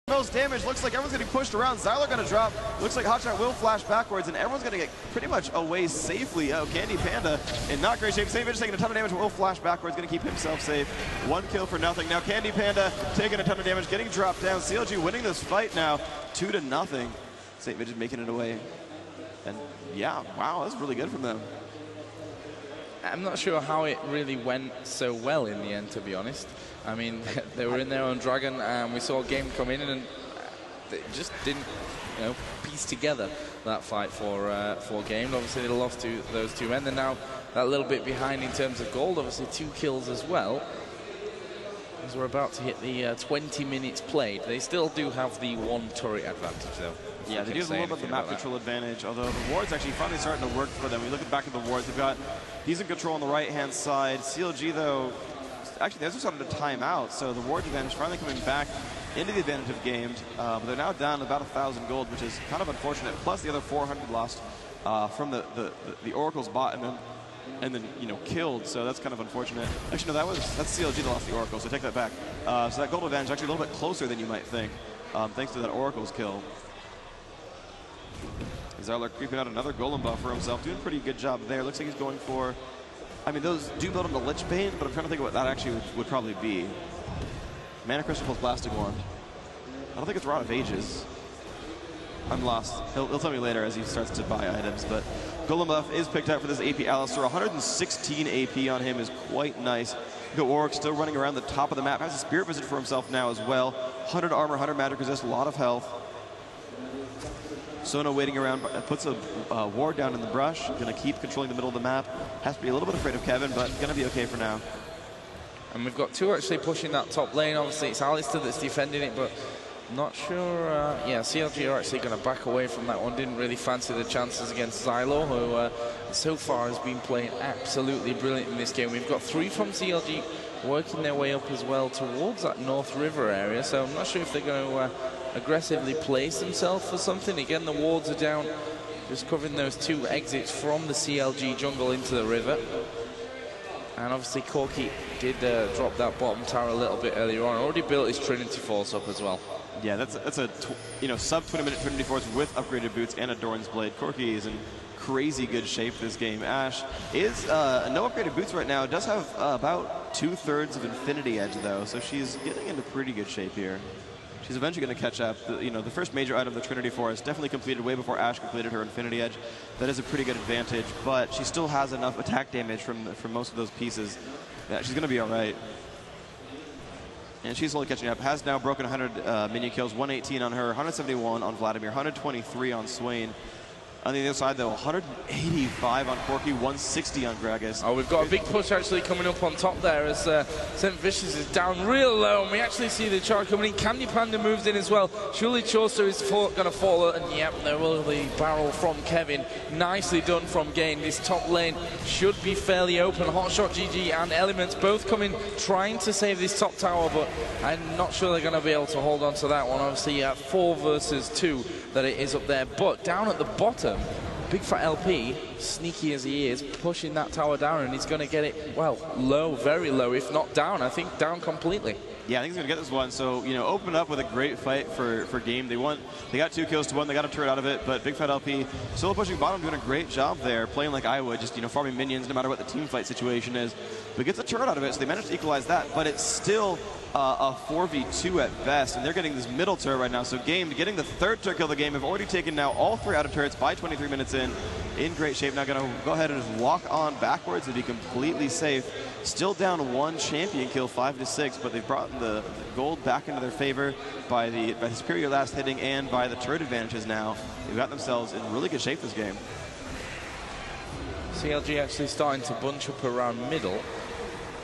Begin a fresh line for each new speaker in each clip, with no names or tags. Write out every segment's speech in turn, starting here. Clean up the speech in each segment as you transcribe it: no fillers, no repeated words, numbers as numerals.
most damage. Looks like everyone's getting pushed around. Zyler gonna drop. Looks like Hotshot will flash backwards, and everyone's gonna get pretty much away safely. Oh, Candy Panda in not great shape. Savage taking a ton of damage, will flash backwards, gonna keep himself safe. One kill for nothing. Now Candy Panda taking a ton of damage, getting dropped down. CLG winning this fight now, 2-0. St. Midget making it away. And yeah, wow, that's really good from them.
I'm not sure how it really went so well in the end, to be honest. I mean, they were in their own dragon, and we saw Game come in, and they just didn't, piece together that fight for Game. Obviously, they lost to those two men. They're now that little bit behind in terms of gold. Obviously, 2 kills as well. As we're about to hit the 20 minutes played, they still do have the 1 turret advantage, though.
Yeah, they do have a little bit of the map control advantage, although the wards actually finally starting to work for them. We look at back at the wards, they've got decent control on the right-hand side. CLG, though, actually, they're starting to time out, so the ward advantage finally coming back into the advantage of Gamed. But they're now down about 1,000 gold, which is kind of unfortunate, plus the other 400 lost from the Oracle's bot and then killed, so that's kind of unfortunate. Actually, no, that's CLG that lost the Oracle, so take that back. So that gold advantage is actually a little bit closer than you might think, thanks to that Oracle's kill. Zyler creeping out another golem buff for himself, doing a pretty good job there. Looks like he's going for, I mean, those do build him to Lich Bane, but I'm trying to think of what that actually would probably be. Mana Crystal plus Blasting Wand. I don't think it's Rod of Ages. I'm lost. He'll tell me later as he starts to buy items, but golem buff is picked out for this AP Alistair. 116 AP on him is quite nice. You got Warwick still running around the top of the map. Has a Spirit Visit for himself now as well. 100 armor, 100 magic resist, a lot of health. Sona waiting around, puts a ward down in the brush. Gonna keep controlling the middle of the map. Has to be a little bit afraid of Kevin, but gonna be okay for now.
And we've got 2 actually pushing that top lane. Obviously, it's Alistair that's defending it, but not sure. Yeah, CLG are actually going to back away from that one. Didn't really fancy the chances against Zylo, who so far has been playing absolutely brilliant in this game. We've got 3 from CLG working their way up as well towards that North River area, so I'm not sure if they're going to aggressively place themselves for something. Again, the wards are down, just covering those 2 exits from the CLG jungle into the river. And obviously Corky did drop that bottom tower a little bit earlier on. Already built his Trinity Force up as well. Yeah, that's a sub 20-minute Trinity Force with upgraded boots and a Doran's Blade. Corky is in crazy good shape this game. Ash is no upgraded boots right now. Does have about 2/3 of Infinity Edge though, so she's getting into pretty good shape here. She's eventually going to catch up. The first major item, the Trinity Force, definitely completed way before Ash completed her Infinity Edge. That is a pretty good advantage, but she still has enough attack damage from most of those pieces that she's going to be all right. And she's slowly catching up. Has now broken 100 minion kills, 118 on her, 171 on Vladimir, 123 on Swain. On the other side, though, 185 on Corky, 160 on Gragas. Oh, we've got a big push actually coming up on top there as St. Vicious is down real low, and we actually see the charge coming in. Candy Panda moves in as well. Surely Chaucer is going to fall, and yep, there will be barrel from Kevin. Nicely done from Gain. This top lane should be fairly open. Hotshot GG and Elements both coming, trying to save this top tower, but I'm not sure they're going to be able to hold on to that one. Obviously, 4 versus 2 that it is up there, but down at the bottom, Big Fat LP, sneaky as he is, pushing that tower down, and he's going to get it, well, low, very low, if not down. I think down completely. Yeah, I think he's going to get this one. So, open up with a great fight for Game. They got 2 kills to 1. They got a turret out of it, but Big Fat LP still pushing bottom, doing a great job there, playing like I would, just, farming minions no matter what the team fight situation is. But gets a turret out of it, so they managed to equalize that, but it's still a 4v2 at best, and they're getting this middle turret right now. So Game, getting the 3rd turret kill of the game, have already taken now all 3 outer turrets by 23 minutes in great shape. Now going to go ahead and just walk on backwards and be completely safe. Still down 1 champion kill, 5-6, but they've brought the gold back into their favor by the superior last hitting and by the turret advantages now. They've got themselves in really good shape this game. CLG actually starting to bunch up around middle.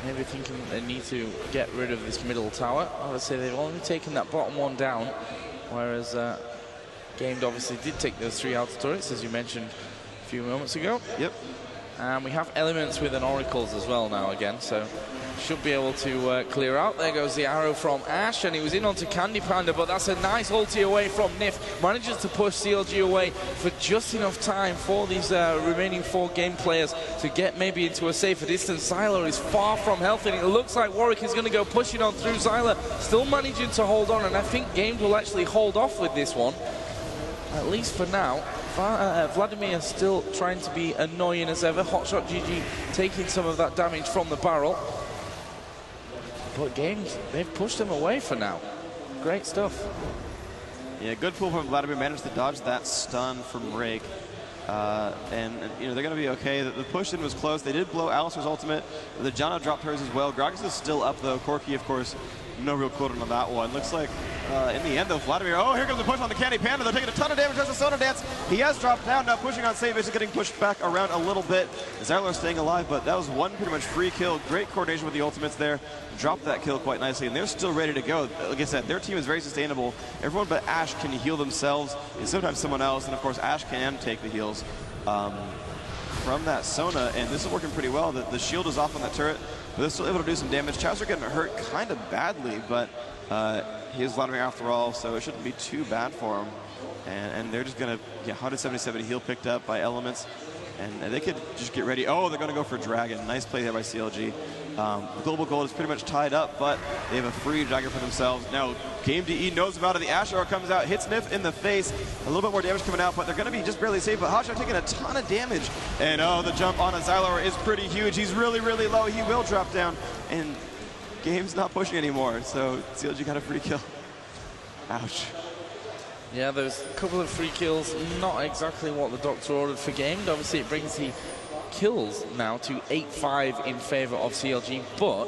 Maybe thinking they need to get rid of this middle tower. I would say they've only taken that bottom one down, whereas Gamed obviously did take those 3 outer turrets, as you mentioned a few moments ago.
Yep.
And we have Elements with an Oracles as well now again, so should be able to clear out. There goes the arrow from Ash, and he was in onto Candy Panda, but that's a nice ulti away from Nif. Manages to push CLG away for just enough time for these remaining 4 game players to get maybe into a safer distance. Zyler is far from healthy, and it looks like Warwick is going to go pushing on through. Zyler still managing to hold on, and I think Gamed will actually hold off with this one, at least for now. Vladimir still trying to be annoying as ever. Hotshot GG taking some of that damage from the barrel. But Gamed, they've pushed him away for now. Great stuff.
Yeah, good pull from Vladimir. Managed to dodge that stun from Rake. And you know, they're going to be okay. The push-in was close. They did blow Alistair's ultimate. The Janna dropped hers as well. Gragas is still up, though. Corki, of course, no real quote on that one. Looks like, in the end, though, Vladimir, oh, here comes the push on the Candy Panda. They're taking a ton of damage as the Soda Dance. He has dropped down, now pushing on Save. Is getting pushed back around a little bit. Zyler staying alive, but that was one pretty much free kill. Great coordination with the ultimates there. Dropped that kill quite nicely, and they're still ready to go. Like I said, their team is very sustainable. Everyone but Ash can heal themselves, and sometimes someone else, and of course, Ash can take the heals from that Sona, and this is working pretty well. The shield is off on that turret, but they're still able to do some damage. Chowser getting hurt kind of badly, but he is Vladimir after all, so it shouldn't be too bad for him. And they're just going to get 177 heal picked up by Elements, and they could just get ready. Oh, they're going to go for Dragon. Nice play there by CLG. The global gold is pretty much tied up, but they have a free Dagger for themselves. Now, Game DE knows about it. The Ash arrow comes out, hits Nif in the face. A little bit more damage coming out, but they're going to be just barely safe. But Hotshot taking a ton of damage. And oh, the jump on a Zyler is pretty huge. He's really, really low. He will drop down. And Game's not pushing anymore, so CLG got a free kill. Ouch.
Yeah, there's a couple of free kills. Not exactly what the Doctor ordered for Gamed. Obviously, it brings the kills now to 8-5 in favor of CLG, but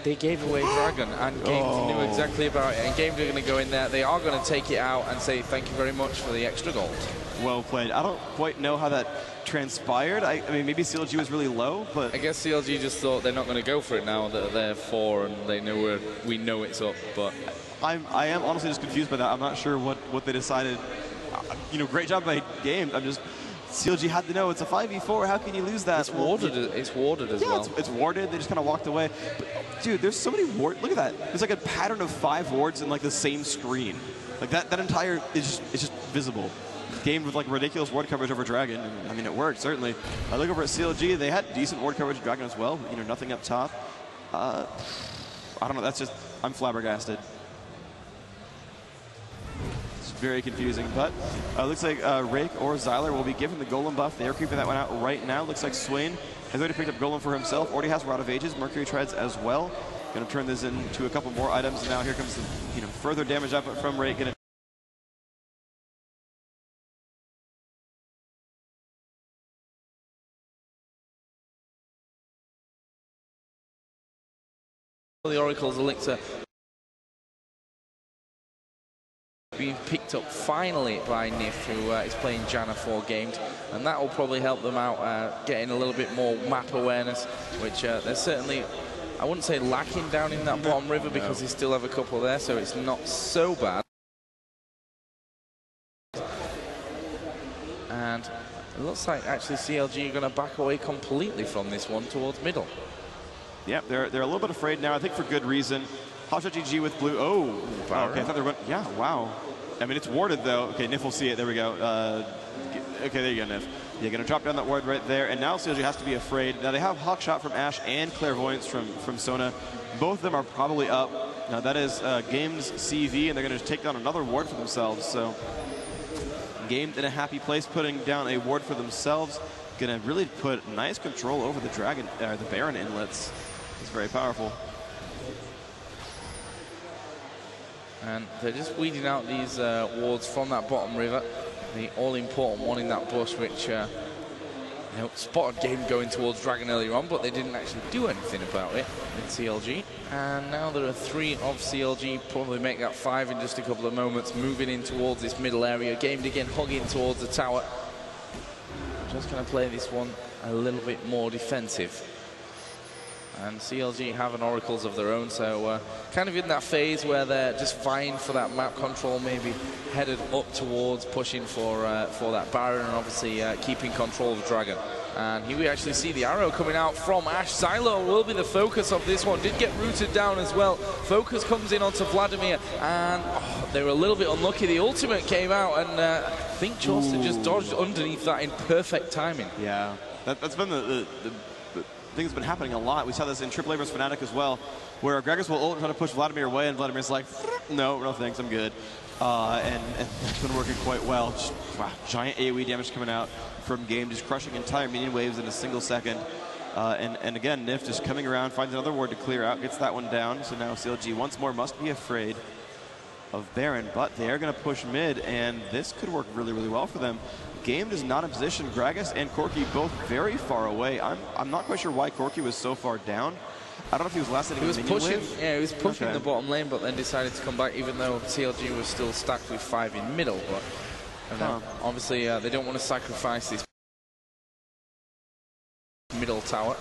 they gave away Dragon, and Gamed knew exactly about it, and Gamed are going to go in there. They are going to take it out and say thank you very much for the extra gold.
Well played. I don't quite know how that transpired. I mean, maybe CLG was really low, but
I guess CLG just thought they're not going to go for it now that they're 4 and they know we know it's up. But
I am honestly just confused by that. I'm not sure what they decided. You know, great job by Gamed. I'm just, CLG had to know it's a 5v4. How can you lose that?
It's warded. It's warded as well.
It's warded. They just kind of walked away. But, dude, there's so many wards. Look at that. There's like a pattern of 5 wards in like the same screen. Like that entire is just visible. Game with like ridiculous ward coverage over Dragon. I mean, it worked certainly. I look over at CLG. They had decent ward coverage of Dragon as well. You know, nothing up top. I don't know. That's just, I'm flabbergasted. Very confusing, but looks like Rake or Zyler will be given the Golem buff. They are creeping that one out right now. Looks like Swain has already picked up Golem for himself. Already has Rod of Ages, Mercury Treads as well. Going to turn this into a couple more items. Now here comes the further damage output from Rake.
The Oracle's Elixir being picked up finally by Nif, who is playing Janna for Gamed, and that will probably help them out getting a little bit more map awareness, which they're certainly, I wouldn't say lacking down in that bottom river, because they still have a couple there, so it's not so bad. And it looks like actually CLG are going to back away completely from this one towards middle.
Yeah, they're a little bit afraid now, I think for good reason. Hotshot GG with blue. Oh, okay, I thought they were going, yeah, wow. I mean, it's warded though. Okay, Nif will see it. There we go. Okay, there you go, Nif. You're going to drop down that ward right there, and now CLG has to be afraid. Now they have Hawkshot from Ash and Clairvoyance from Sona. Both of them are probably up. Now that is Game's CV, and they're going to take down another ward for themselves. So Gamed in a happy place, putting down a ward for themselves. Going to really put nice control over the Dragon, the Baron inlets. It's very powerful.
And they're just weeding out these wards from that bottom river. The all-important one in that bush, which spotted Game going towards Dragon earlier on, but they didn't actually do anything about it in CLG. And now there are 3 of CLG, probably make that 5 in just a couple of moments, moving in towards this middle area. Gamed again, hugging towards the tower. Just going to play this one a little bit more defensive. And CLG have an Oracles of their own, so kind of in that phase where they're just vying for that map control, maybe headed up towards pushing for that Baron, and obviously keeping control of Dragon. And here we actually see the arrow coming out from Ash. Xylo will be the focus of this one. Did get rooted down as well. Focus comes in onto Vladimir, and they were a little bit unlucky. The ultimate came out, and I think Chaucer just dodged underneath that in perfect timing.
Yeah, that's been the thing that's been happening a lot. We saw this in AAA vs Fnatic as well, where Gragas will ult and try to push Vladimir away, and Vladimir's like, no thanks, I'm good. And it's been working quite well. Just, wow, giant AoE damage coming out from Game, just crushing entire minion waves in a single second. And again, Nif just coming around, finds another ward to clear out, gets that one down. So now CLG once more must be afraid of Baron, but they are going to push mid, and this could work really, really well for them. Game is not in position. Gragas and Corki both very far away. I'm not quite sure why Corki was so far down. I don't know if he was last hitting a minion wave.
Yeah, he was pushing the bottom lane, but then decided to come back, even though CLG was still stacked with 5 in middle. But obviously, they don't want to sacrifice this middle tower.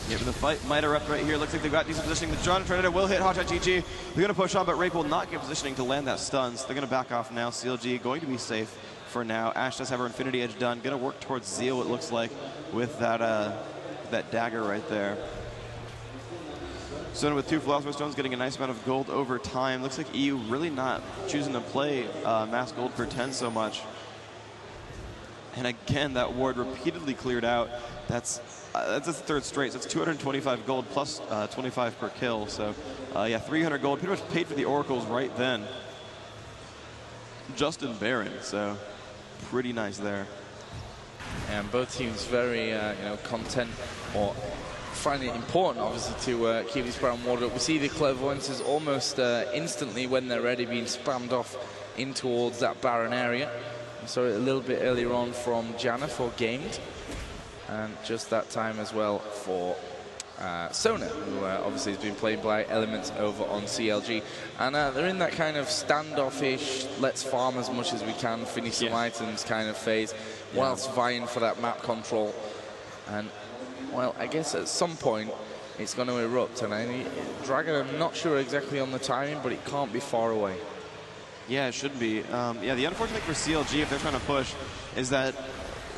Yeah, but the fight might erupt right here. Looks like they've got decent positioning. The John Tornado will hit Hotshot GG. They're going to push on, but Rake will not get positioning to land that stun. So they're going to back off now. CLG going to be safe for now. Ash does have her Infinity Edge done. Going to work towards Zeal, it looks like, with that dagger right there. Sona with 2 Philosopher's Stones, getting a nice amount of gold over time. Looks like EU really not choosing to play mass gold per 10 so much. And again, that ward repeatedly cleared out. That's the third straight. So it's 225 gold plus 25 per kill. So yeah, 300 gold. Pretty much paid for the oracles right then. Just in Baron. So pretty nice there.
And both teams very content, or find it important, obviously, to keep this Baron warded up. We see the clairvoyances almost instantly, when they're ready, being spammed off in towards that Baron area. So a little bit earlier on from Janna for Gamed, and just that time as well for Sona, who obviously has been played by Elements over on CLG. And they're in that kind of standoffish, let's farm as much as we can, finish some items kind of phase, whilst vying for that map control. And, well, I guess at some point it's going to erupt. And Dragon, I'm not sure exactly on the timing, but it can't be far away.
Yeah, it should be. Yeah, the unfortunate thing for CLG, if they're trying to push, is that,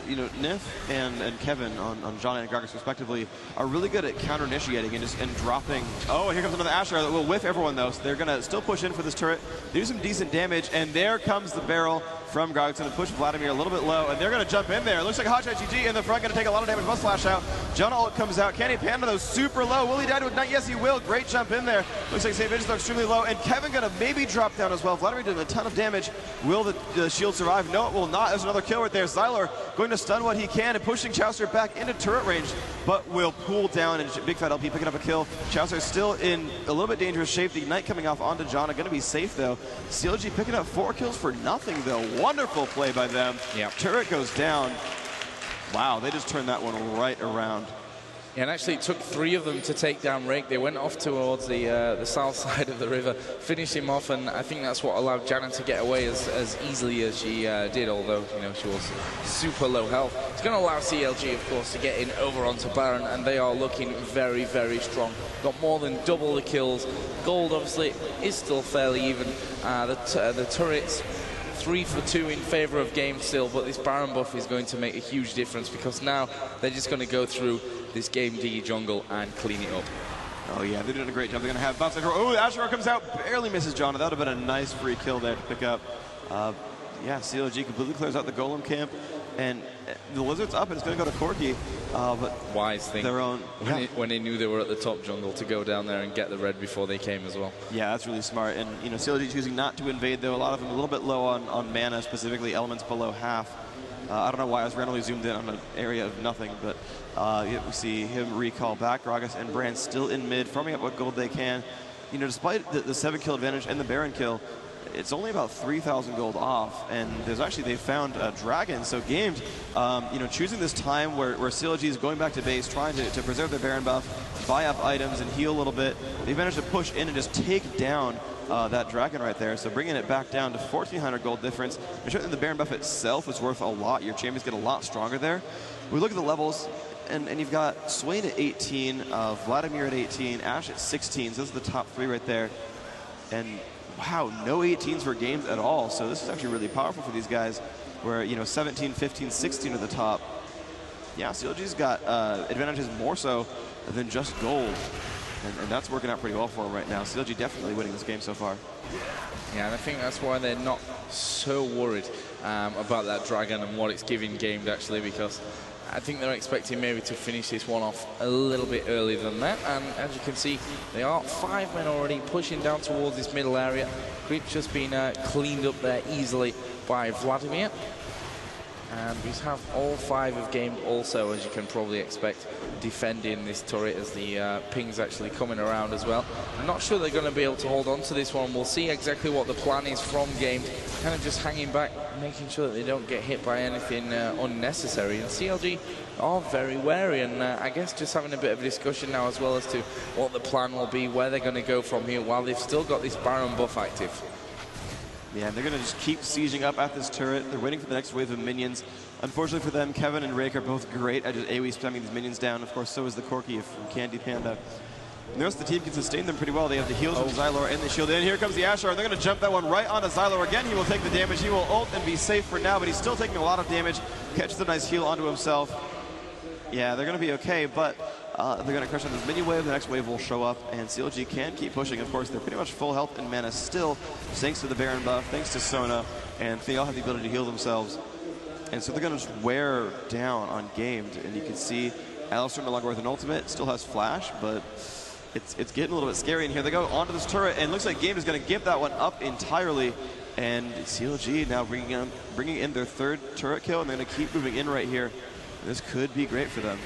you know, Nif and Kevin on John and Gragas respectively are really good at counter-initiating and dropping. Oh, and here comes another Asher that will whiff everyone though, so they're going to still push in for this turret. They do some decent damage, and there comes the barrel from Gragas to push Vladimir a little bit low, and they're going to jump in there. It looks like Hotshot GG in the front, going to take a lot of damage, must flash out. John ult comes out. Can he pan to those super low? Will he die to ignite? Yes, he will. Great jump in there. Looks like save visions are extremely low, and Kevin going to maybe drop down as well. Vladimir doing a ton of damage. Will the shield survive? No, it will not. There's another kill right there. Xyler going to stun what he can and pushing Chaucer back into turret range, but will pull down, and Big Fat LP picking up a kill. Chaucer is still in a little bit dangerous shape. The ignite coming off onto John, going to be safe though. CLG picking up 4 kills for nothing though. Wonderful play by them. Yep. Turret goes down. Wow, they just turned that one right around.
Yeah, and actually it took 3 of them to take down Rake. They went off towards the south side of the river, finished him off, and I think that's what allowed Janna to get away as easily as she did, although, you know, she was super low health. It's going to allow CLG, of course, to get in over onto Baron, and they are looking very, very strong. Got more than double the kills. Gold, obviously, is still fairly even. The turrets, 3 for 2 in favor of Game still, but this Baron buff is going to make a huge difference, because now they're just going to go through this Game D jungle and clean it up.
Oh yeah, they're doing a great job. They're going to have bounce. Oh, Asher comes out, barely misses John. That would have been a nice free kill there to pick up. Yeah, CLG completely clears out the Golem camp, and the Lizard's up, and it's going to go to Corki. But
wise thing.
Their own,
when they knew they were at the top jungle, to go down there and get the red before they came as well.
Yeah, that's really smart. And you know, CLG choosing not to invade though. A lot of them a little bit low on mana, specifically elements below half. I don't know why I was randomly zoomed in on an area of nothing, but we see him recall back. Gragas and Brand still in mid, farming up what gold they can. You know, despite the 7 kill advantage and the Baron kill, it's only about 3,000 gold off, and there's actually, they found a dragon. So Gamed, you know, choosing this time where CLG is going back to base, trying to preserve their Baron buff, buy up items and heal a little bit. They managed to push in and just take down that dragon right there. So bringing it back down to 1,400 gold difference. And certainly the Baron buff itself is worth a lot. Your champions get a lot stronger there. We look at the levels, and you've got Swain at 18, Vladimir at 18, Ash at 16. So those are the top 3 right there. And wow, no 18s for Gamed at all. So this is actually really powerful for these guys, where, you know, 17, 15, 16 at the top. Yeah, CLG's got advantages more so than just gold. And that's working out pretty well for them right now. CLG definitely winning this game so far.
Yeah, and I think that's why they're not so worried about that Dragon and what it's giving Gamed, actually, because I think they're expecting maybe to finish this one off a little bit earlier than that. And as you can see, they are 5 men already pushing down towards this middle area. Creep's just been cleaned up there easily by Vladimir. And we have all 5 of Gamed also, as you can probably expect, defending this turret as the ping's actually coming around as well. I'm not sure they're going to be able to hold on to this one. We'll see exactly what the plan is from Gamed, kind of just hanging back, making sure that they don't get hit by anything unnecessary. And CLG are very wary, and I guess just having a bit of a discussion now as well as to what the plan will be, where they're going to go from here, while they've still got this Baron buff active.
Yeah, and they're going to just keep sieging up at this turret. They're waiting for the next wave of minions. Unfortunately for them, Kevin and Rake are both great at just AoE spamming these minions down. Of course, so is the Corki from Candy Panda. And the rest of the team can sustain them pretty well. They have the heals from Xylor and the shield. And here comes the Asher, and they're going to jump that one right onto Xylor again. He will take the damage. He will ult and be safe for now, but he's still taking a lot of damage. Catches a nice heal onto himself. Yeah, they're going to be okay, but they're going to crush on this mini wave. The next wave will show up, and CLG can keep pushing. Of course, they're pretty much full health and mana still, thanks to the Baron buff, thanks to Sona, and they all have the ability to heal themselves. And so they're going to just wear down on Gamed, and you can see Alistar no longer with an ultimate, still has flash, but it's getting a little bit scary in here. They go onto this turret, and it looks like Gamed is going to give that one up entirely. And CLG now bringing in their 3rd turret kill, and they're going to keep moving in right here. This could be great for them.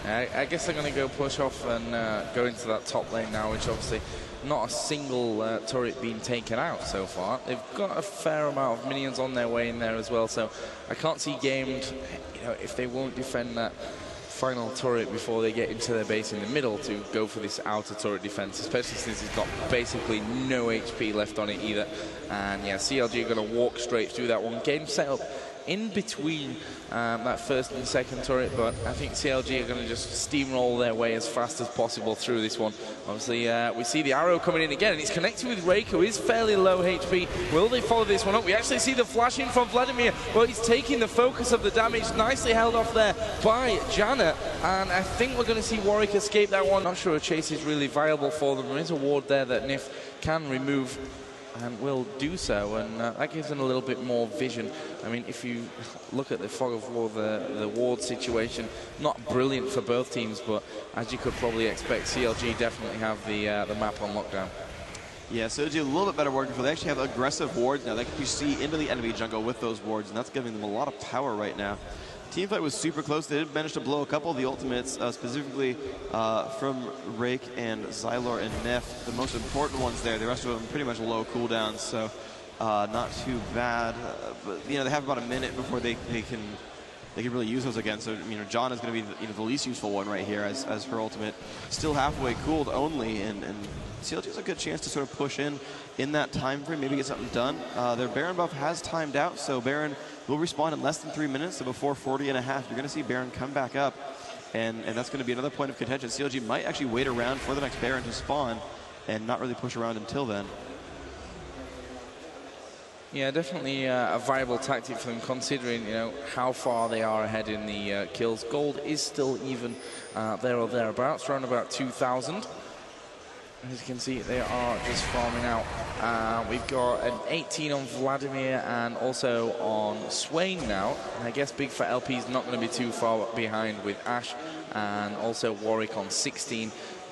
I guess they're going to go push off and go into that top lane now, which obviously not a single turret being taken out so far. They've got a fair amount of minions on their way in there as well, so I can't see Gamed, you know, if they won't defend that final turret before they get into their base in the middle, to go for this outer turret defense, especially since it's got basically no HP left on it either. And yeah, CLG are going to walk straight through that one. Game set up in between that 1st and 2nd turret, but I think CLG are going to just steamroll their way as fast as possible through this one. Obviously, we see the arrow coming in again, and he's connected with Rake, who is fairly low HP. Will they follow this one up? We actually see the flashing from Vladimir, but he's taking the focus of the damage, nicely held off there by Janet, and I think we're going to see Warwick escape that one. Not sure a chase is really viable for them. There is a ward there that Nif can remove, and will do so, and that gives them a little bit more vision. I mean, if you look at the Fog of War, the ward situation, not brilliant for both teams, but as you could probably expect, CLG definitely have the map on lockdown. Yeah,
CLG a little bit better ward control. They actually have aggressive wards now. They can see into the enemy jungle with those wards, and that's giving them a lot of power right now. Teamfight was super close. They did manage to blow a couple of the ultimates, specifically from Rake and Xylor and Nef, the most important ones there. The rest of them pretty much low cooldowns, so not too bad. But you know, they have about a minute before they can really use those again. So you know, John is going to be the least useful one right here, as her ultimate still halfway cooled only, and CLG has a good chance to sort of push in that time frame, maybe get something done. Their Baron buff has timed out, so Baron will respawn in less than 3 minutes, so before 40 and a half, you're going to see Baron come back up, and that's going to be another point of contention. CLG might actually wait around for the next Baron to spawn and not really push around until then.
Yeah, definitely a viable tactic for them, considering, you know, how far they are ahead in the kills. Gold is still even there or thereabouts, around about 2,000. As you can see, they are just farming out. We've got an 18 on Vladimir and also on Swain now. And I guess Big Fat LP is not going to be too far behind with Ash, and also Warwick on 16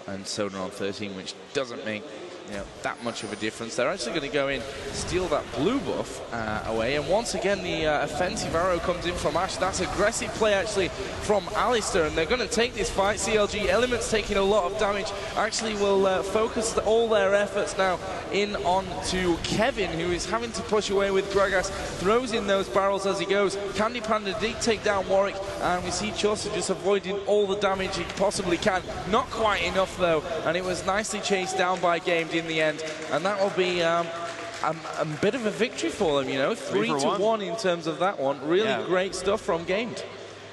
and Soda on 13, which doesn't make, you know, that much of a difference. They're actually going to go in, steal that blue buff away, and once again the offensive arrow comes in from Ash. That's aggressive play actually from Alistar, and they're going to take this fight. CLG Elements taking a lot of damage, actually will focus all their efforts now in on to Kevin, who is having to push away with Gragas, throws in those barrels as he goes. Candy Panda did take down Warwick, and we see Chaucer just avoiding all the damage he possibly can. Not quite enough though, and it was nicely chased down by Gamed in the end, and that will be a bit of a victory for them, you know, 3-1 in terms of that one. Really great stuff from Gamed.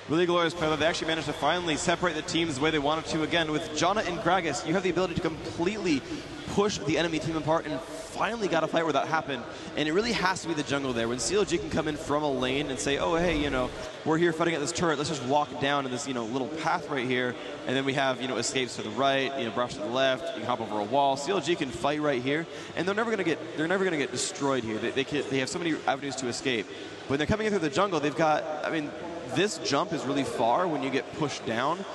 Really glorious play. They actually managed to finally separate the teams the way they wanted to. Again, with Jana and Gragas, you have the ability to completely push the enemy team apart and finally got a fight where that happened, and it really has to be the jungle there. When CLG can come in from a lane and say, oh, hey, you know, we're here fighting at this turret, let's just walk down in this, you know, little path right here, and then we have, you know, escapes to the right, you know, brush to the left, you can hop over a wall. CLG can fight right here, and they're never gonna get destroyed here. They have so many avenues to escape. When they're coming in through the jungle, they've got, I mean, this jump is really far when you get pushed down.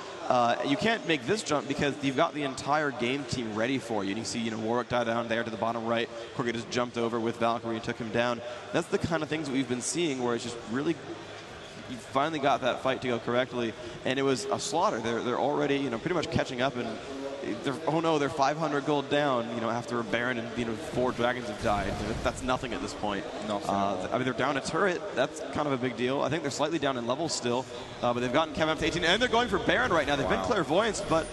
You can't make this jump because you've got the entire game team ready for you. And you see, you know, Warwick die down there to the bottom right. Corgi just jumped over with Valkyrie and took him down. That's the kind of things that we've been seeing where it's just really, you finally got that fight to go correctly. And it was a slaughter. They're already, you know, pretty much catching up, and oh no, they're 500 gold down, you know, after a Baron and, you know, 4 dragons have died. That's nothing at this point. I mean, they're down a turret. That's kind of a big deal. I think they're slightly down in levels still, but they've gotten Kevin up to 18, and they're going for Baron right now. They've been clairvoyance, but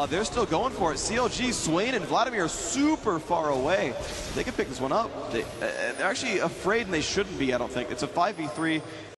they're still going for it. CLG, Swain, and Vladimir are super far away. They can pick this one up. They're actually afraid, and they shouldn't be, I don't think. It's a 5v3.